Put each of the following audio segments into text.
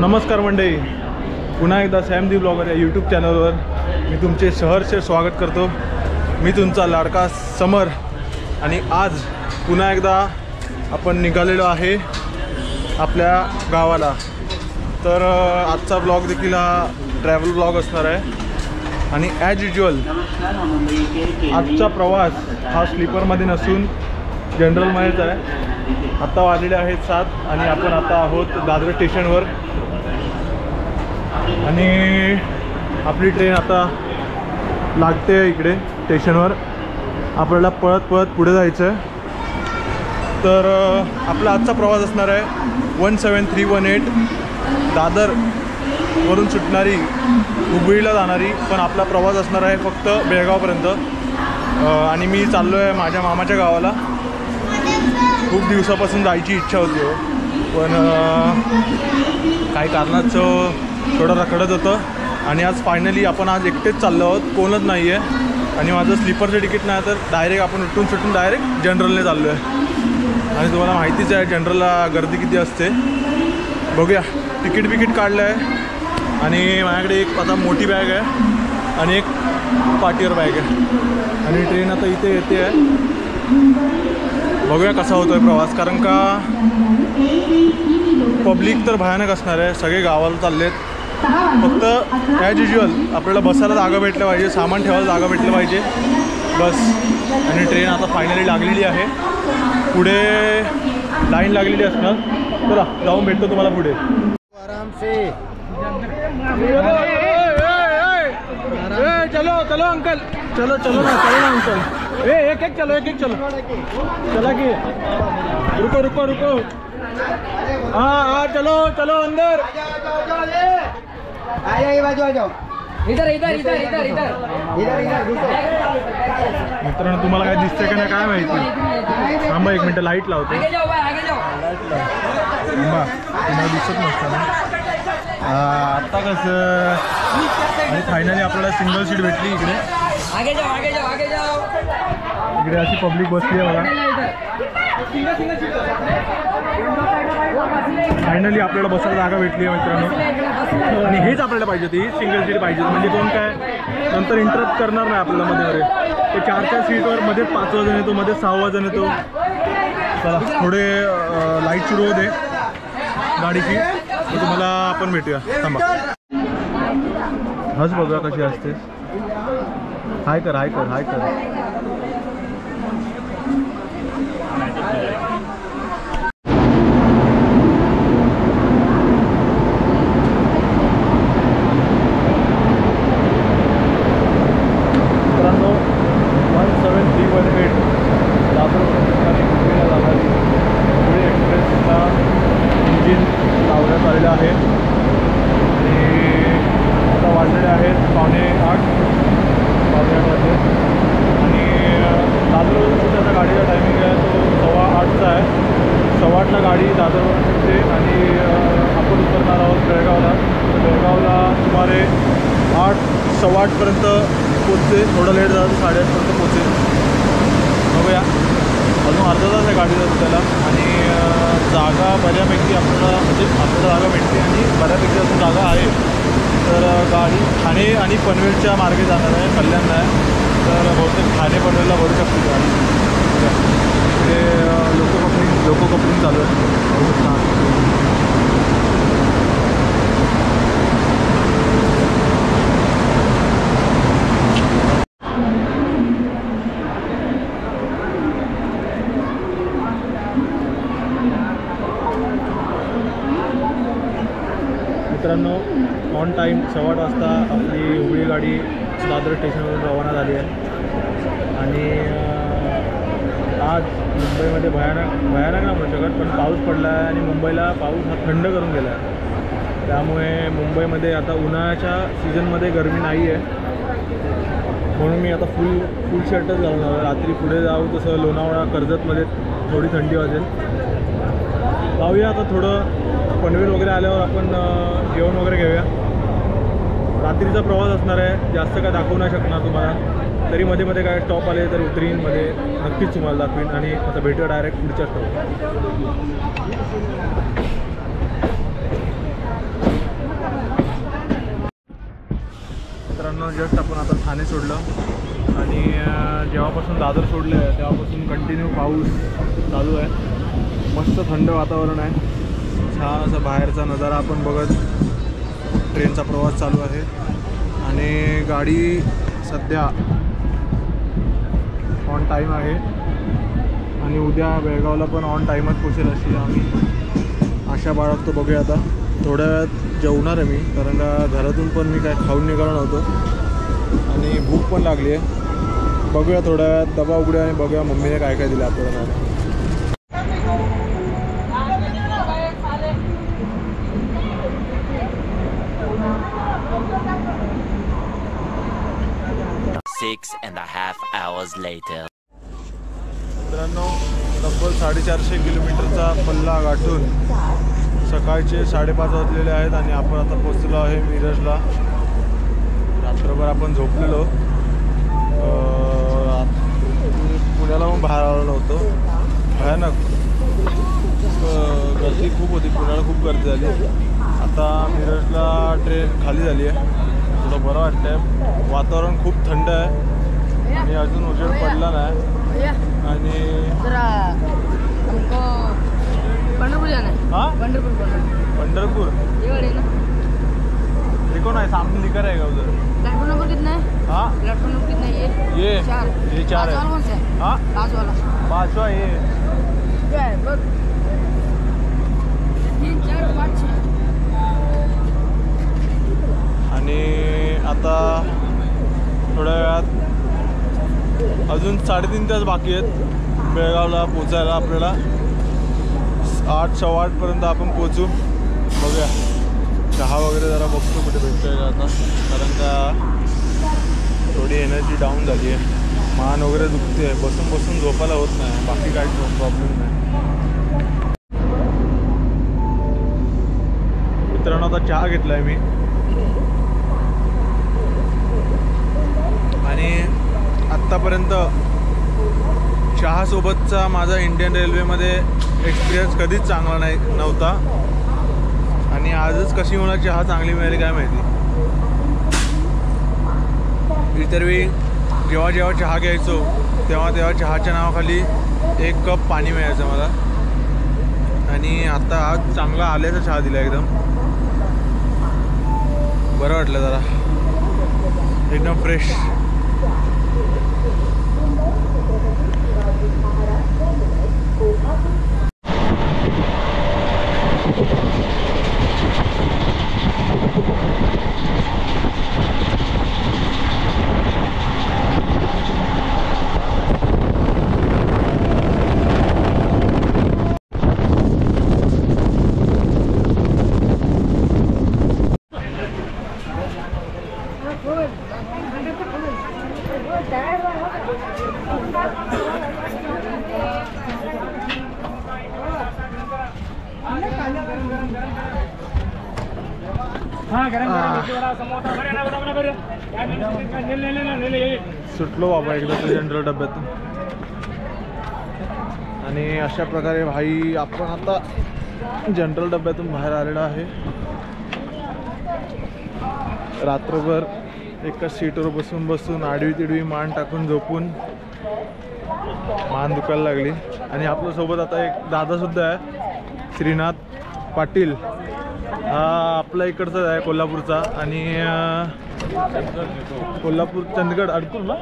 नमस्कार मंडळी, पुन्हा एकदा सॅम दी ब्लॉगर या यूट्यूब चॅनलवर मी तुमचे सहर्ष स्वागत करतो। मी तुमचा लाडका समर आणि आज पुन्हा एकदा आपण निघालेलो आहे आपल्या गावाला। तर आजचा ब्लॉग देखील हा ट्रॅव्हल ब्लॉग असणार आहे आणि ॲज युज्युअल आजचा प्रवास हा स्लीपरमध्ये नसून जनरलमध्येच आहे। आता वाजलेले आहेत 7 आणि आपण आता आहोत दादर स्टेशनवर आणि आपली ट्रेन आता लागते इकडे स्टेशनवर। आपल्याला पळत पळत पुढे जायचं आहे। तर आपला आजचा प्रवास असणार आहे 17318 दादरवरून सुटणारी हुबळीला जाणारी, पण आपला प्रवास असणार आहे फक्त बेळगावपर्यंत। आणि मी चाललो आहे माझ्या मामाच्या गावाला। खूप दिवसापासून जायची इच्छा होती हो, पण काही कारणाचं थोडं रखडत होतं आणि आज फायनली आपण आज एकटेच चाललो आहोत, कोणच नाही आहे। आणि माझं स्लीपरचं तिकीट नाही तर डायरेक्ट आपण उठून सुटून डायरेक्ट जनरलने चाललो आहे। आणि तुम्हाला माहितीच आहे जनरलला गर्दी किती असते। बघूया, तिकीट काढलं आहे आणि माझ्याकडे एक आता मोठी बॅग आहे आणि एक पाठीवर बॅग आहे आणि ट्रेन आता इथे येते आहे। बघूया कसा होतो आहे प्रवास, कारण का पब्लिक तर भयानक असणार आहे। सगळे गावाला चालले आहेत, फक्त ॲज युज्युअल आपल्याला बसायला जागा भेटलं पाहिजे, सामान ठेवायला जागा भेटलं पाहिजे बस। आणि ट्रेन आता फायनली लागलेली आहे, पुढे लाईन लागलेली असणार। चला जाऊन भेटतो तुम्हाला पुढे। आराम से चलो चलो अंकल, चलो चलो ना अंकल, एक एक चलो चला कि रुको। हाँ चलो अंदर आ जाओ इधर मित्रांनो, तुम्हाला काय दिसतंय का नाही काय माहिती। थांबा एक मिनटं, लाईट लावतो। थांबा, तुम्हाला दिसत नसतं ना। आता कसं, आणि फायनली आपल्याला सिंगल सीट भेटली इकडे। इकडे अशी पब्लिक बसली आहे बघा। फायनली आपल्याला बसायला जागा भेटली आहे मित्रांनो, आणि हेच आपल्याला पाहिजे होती, ही सिंगल सीट पाहिजे। म्हणजे कोण काय नंतर इंटरप्ट करणार नाही आपल्याला मध्ये ते 4 सीटवर मध्ये 5 जण येतो, मध्ये 6 जण येतो। चला थोडे लाईट सुरू होते गाडीची, तर तुम्हाला आपण भेटूया। थांबा, हस बघा कशी असते। हाय कर मित्रांनो, 17318 दादरला जाणारी हुबळी एक्सप्रेसला इंजिन लावण्यात आलेलं आहे आणि आता वाजलेले आहेत 7:45 वाजले आणि दादरवरून सुद्धा आता गाडीचा टायमिंग आहे तो 8:15चा आहे। 8:15ला गाडी दादरवरून सुटते आणि आपण उतरणार आहोत बेळगावला। तर बेळगावला सुमारे 8:15पर्यंत पोचते, थोडं लेट झालं 8:30पर्यंत पोचेल। बघूया, अजून अर्धा तास आहे गाडीला त्याला आणि जागा बऱ्यापैकी आपल्याला जागा भेटते आणि बऱ्यापैकी अजून जागा आहे। तर गाडी ठाणे आणि पनवेलच्या मार्गे जाणार आहे, कल्याणला आहे। तर बहुतेक ठाणे पनवेलला भरू शकते गाडी। इकडे लोको कपलिंग चालू आहे, बहुत छान। मित्रांनो, ऑन टाईम 8:15 वाजता आपली हुबळी गाडी दादर स्टेशनवरून रवाना झाली आहे आणि आज मुंबईमध्ये भयानक नाही म्हणू शकत, पण पाऊस पडला आहे आणि मुंबईला पाऊस हा थंड करून गेला आहे। त्यामुळे मुंबईमध्ये आता उन्हाळ्याच्या सीझनमध्ये गरमी नाही आहे, म्हणून मी आता फुल शर्टच घालून आलो। रात्री पुढे जाऊ तसं लोणावळा कर्जतमध्ये थोडी थंडी वाजेल। जाऊया आता थोडं पनवेल वगैरे आल्यावर आपण जेवण वगैरे घेऊया। रात्रीचा प्रवास असणार आहे, जास्त काय दाखवू नाही शकणार तुम्हाला, तरी मध्ये मध्ये काय स्टॉप आले तर उतरीन, मध्ये नक्कीच तुम्हाला दाखवीन। आणि आता भेटूया डायरेक्ट पुढच्या स्टॉप। मित्रांनो जस्ट आपण आता ठाणे सोडलं आणि जेव्हापासून दादर सोडलं आहे तेव्हापासून कंटिन्यू पाऊस चालू आहे. मस्त थंड वातावरण आहे. छान असा बाहेरचा नजारा आपण बघत ट्रेनचा प्रवास चालू आहे आणि गाडी सध्या ऑन टाईम आहे आणि उद्या बेळगावला पण ऑन टाईमच पोचेल अशी आम्ही आशा बाळगतो. बघूया आता थोड्या वेळात जेवणार आहे मी, कारण का घरातून पण मी काय खाऊन निघालो नव्हतो आणि भूक पण लागली आहे. बघूया थोड्या वेळात डबा उघड्या आणि बघूया मम्मीने काय काय दिलं आपल्याला. 6.5 hours later. मित्रांनो तब्बल 450 किलोमीटरचा पल्ला गाठून सकाळचे 5:30 वाजलेले आहेत आणि आपण आता पोचलो आहे मिरजला. रात्रभर आपण झोपलेलो. पुण्याला पण बाहेर आलो नव्हतो. भयानक गर्दी खूप होती. पुण्याला खूप गर्दी झाली. आता मिरजला ट्रेन खाली झाली आहे. थोडं बरं वाटतं आहे. वातावरण खूप थंड आहे आणि अजून उजेड पडला नाही. आणि हाँ पंढरपुर देखो ना सामने लिखा रहेगा उधर. प्लेटफॉर्म नंबर कितना है? हाँ प्लेटफॉर्म नंबर कितना है? ये 4 है. कौन सा है? हाँ 5 वाला 5वां ये क्या है? बस 3 4 5 6. आणि आता थोड्या वेळात अजून 3.5 तास बाकी आहेत बेळगावला पोचायला. आपल्याला 8 सव्वा 8 पर्यंत आपण पोचू. बघूया चहा वगैरे जरा बघतो कुठे भेटतोय का आता, कारण का थोडी एनर्जी डाऊन झाली आहे. मान वगैरे दुखते आहे. बसून बसून झोपायला होत नाही. बाकी काही प्रॉब्लेम नाही. मित्रांनो आता चहा घेतला आहे मी आणि आत्तापर्यंत चहासोबतचा माझा इंडियन रेल्वेमध्ये एक्सपिरियन्स कधीच चांगला नव्हता आणि आजच कशी मला चहा चांगली मिळाली काय माहिती. इतर वेळी जेव्हा जेव्हा चहा घ्यायचो तेव्हा तेव्हा चहाच्या नावाखाली 1 कप पाणी मिळायचं मला आणि आता आज चांगला आल्याचा चहा दिला. एकदम बरं वाटलं. जरा एकदम फ्रेश. सुटलो बाबा एकदा जनरल डब्यातून आणि अशा प्रकारे भाई आपण आता जनरल डब्यातून बाहेर आलेला आहे. रात्रभर एकाच सीटवर बसून बसून आडवी तिडवी मान टाकून झोपून मान दुखायला लागली. आणि आपल्यासोबत आता एक दादासुद्धा आहे, श्रीनाथ पाटील. हा आपला इकडचाच आहे कोल्हापूरचा आणि कोल्हापूर चंदगड अडकूर ना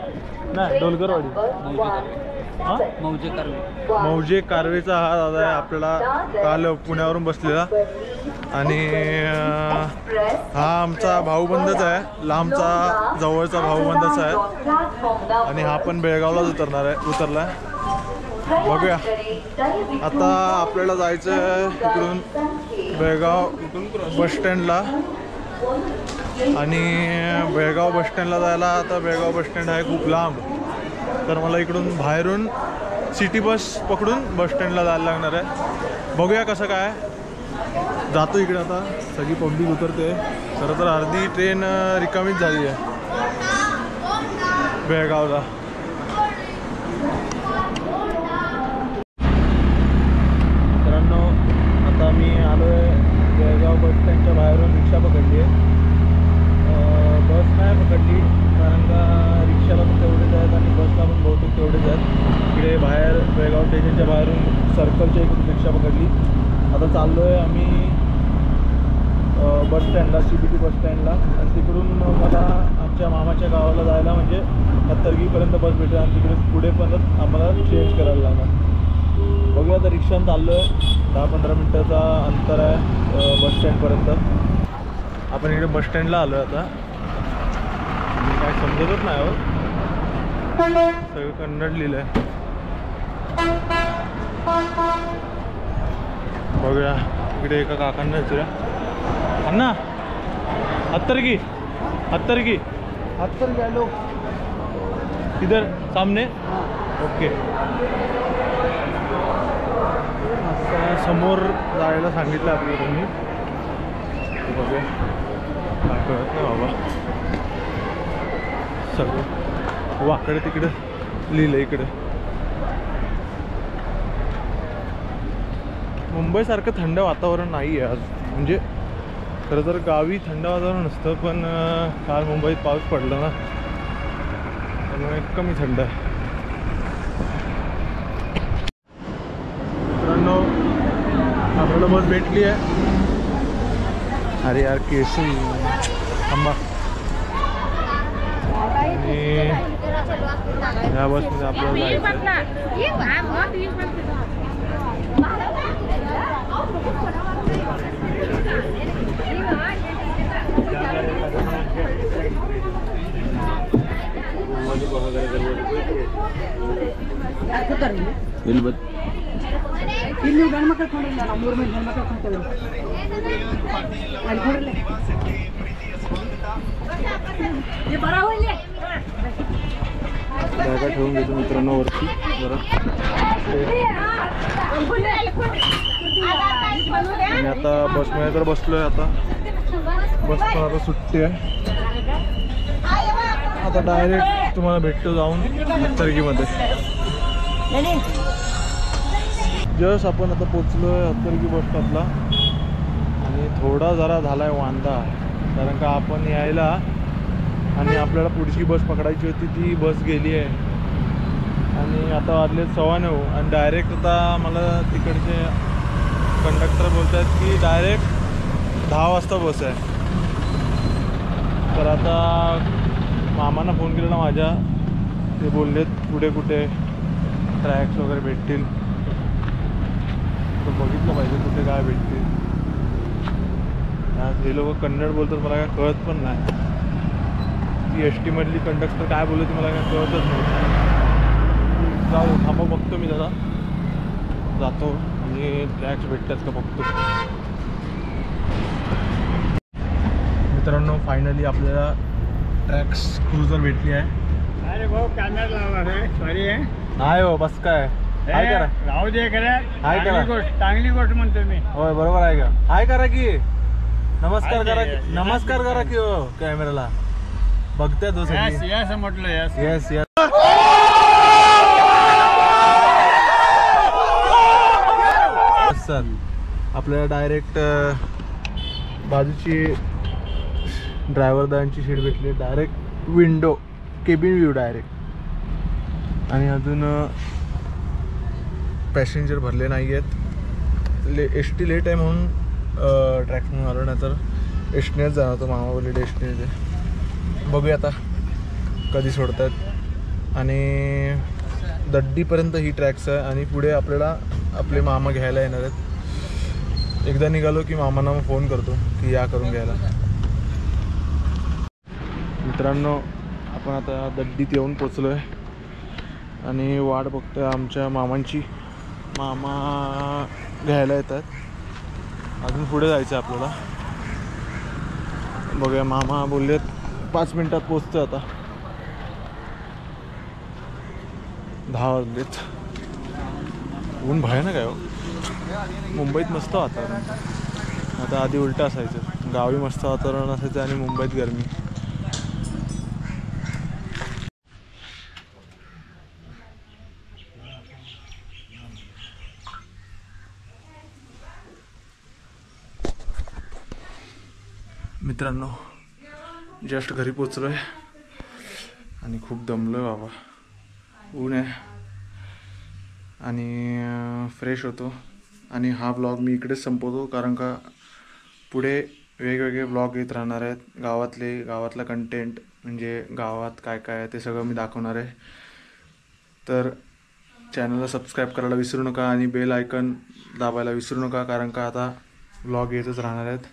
नाही डोलकरवाडी मौजे कारवेचा हा दादा आहे. आपल्याला काल पुण्यावरून बसलेला आणि हा आमचा भाऊबंधच आहे. लांबचा जवळचा भाऊबंधच आहे आणि हा पण बेळगावलाच उतरला आहे. बघूया आता आपल्याला जायचं आहे इकडून बेळगाव बसस्टँडला आणि बेळगाव बसस्टँडला जायला आता बेळगाव बसस्टँड आहे खूप लांब, तर मला इकडून बाहेरून सिटी बस पकडून बसस्टँडला जायला लागणार आहे. बघूया कसं काय. जातो इकडे. आता सगळी पब्लिक उतरते. खरं तर अर्धी ट्रेन रिकामीच झाली आहे बेळगावला. मित्रांनो आता मी आलो आहे बेळगाव बसस्टँडच्या बाहेरून रिक्षा पकडली आहे बस नाही पकडली कारण का रिक्षाला पण तेवढेच आहेत आणि बसला पण बहुतेक तेवढेच आहेत. इकडे बाहेर बेळगाव स्टेशनच्या बाहेरून सर्कलच्या एक रिक्षा पकडली. आता चाललो आहे आम्ही बस स्टँडला, CBT बस स्टँडला. आणि तिकडून मला आमच्या मामाच्या गावाला जायला म्हणजे हत्तरगीपर्यंत बस भेटेल आणि तिकडे पुढे परत आम्हाला चेंज करायला लागणार. बघूया आता रिक्षानं चाललो आहे. 10-15 मिनटाचा अंतर आहे बस स्टँडपर्यंत. आपण इकडे बस स्टँडला आलो आहे आता. काय समजतच नाही हो, सगळं कन्नड लिहिलं आहे. बघूया इकडे एका काकांना विचारूया. अन्ना हत्तरगी हेलो इधर सामने. ओके. समोर जायला सांगितलं आपल्याला तुम्ही. बघूया काय कळत नाही बाबा, सगळं वाकडे तिकडं लिहिलं. इकडे मुंबईसारखं थंड वातावरण नाही आहे आज. म्हणजे खरं तर गावी थंड वातावरण नसतं, पण काल मुंबईत पाऊस पडला ना त्यामुळे कमी थंड आहे. मित्रांनो आपल्याला बस भेटली आहे. अरे यार केसरी आंबा. आणि ह्या बसमध्ये आपल्याला बॅगा ठेवून घेतो मित्रांनो वरती जरा. आणि आता बसमध्ये तर बसलोय. आता बस पण आता सुट्टी आहे. आता डायरेक्ट तुम्हाला भेटतो जाऊन हत्तरगीमध्ये. जस्ट आपण आता पोचलो आहे हत्तरगी बस स्टॉपला. आणि थोडा जरा झाला आहे वांदा, कारण का आपण यायला आणि आपल्याला पुढची बस पकडायची होती ती बस गेली आहे. आणि आता वाजले 9:15 आणि डायरेक्ट आता मला तिकडचे कंडक्टर बोलत आहेत की डायरेक्ट 10 वाजता बस आहे. तर आता मामांना फोन केलेला माझ्या, ते बोललेत पुढे कुठे ट्रॅक्स वगैरे भेटतील. तर बघितलं पाहिजे कुठे काय भेटतील. हे लोक कन्नड बोलतात, मला काय कळत पण नाही. ती ST मधली कंडक्टर काय बोलत मला काय कळतच नाही. जाऊ थांबा, बघतो मी जरा, जातो आणि ट्रॅक्स भेटतात का बघतो. मित्रांनो फायनली आपल्याला ट्रॅक्स क्रूझर भेटली आहे. अरे भाऊ कॅमेरा लावला रे, सॉरी आहे. नाही हो, बस काय हाय करा, राहू दे करा. हाय करा, चांगली गोष्ट म्हणतो मी. होय बरोबर आहे का. हाय करा की, नमस्कार करा, नमस्कार करा की हो कॅमेराला. बघताय तो सगळी. यस म्हटलं. Yes yes yes. सर आपल्याला डायरेक्ट बाजूची ड्रायव्हर दारांची सीट भेटली. Direct window cabin view direct. आणि अजून पॅसेंजर भरले नाही आहेत. ST लेट आहे म्हणून ट्रॅक्स म्हणून आलो, नाही तर STनेच जाणार होतं. मामा बोलले STने. बघूया आता कधी सोडत आहेत. आणि दड्डीपर्यंत ही ट्रॅक्स आहे आणि पुढे आपल्याला आपले मामा घ्यायला येणार आहेत. एकदा निघालो की मामांना मग फोन करतो की या करून घ्यायला. मित्रांनो आपण आता दड्डीत येऊन पोचलो आहे आणि वाट बघतोय आमच्या मामांची. मामा घ्यायला येतात. अजून पुढे जायचं आहे आपल्याला. बघूया, मामा बोललेत 5 मिनिटात पोचतो. आता 10 वाजलेत. ऊन भयानक आहे हो. मुंबईत मस्त वातावरण. आता आधी उलटं असायचं, गावी मस्त वातावरण असायचं आणि मुंबईत गरमी. मित्रांनो जस्ट घरी पोचलो आहे आणि खूप दमलो आहे बाबा. ऊन आहे आणि फ्रेश होतो. आणि हा ब्लॉग मी इकडेच संपवतो, कारण का पुढे वेगवेगळे ब्लॉग येत राहणार आहेत. गावातला कंटेंट म्हणजे गावात काय काय आहे ते सगळं मी दाखवणार आहे. तर चॅनलला सबस्क्राईब करायला विसरू नका आणि बेल आयकन दाबायला विसरू नका, कारण का आता ब्लॉग येतच राहणार आहेत.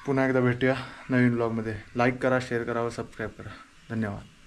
पुन्हा एकदा भेटूया नवीन ब्लॉगमध्ये. लाईक करा, शेअर करा व सबस्क्राईब करा. धन्यवाद.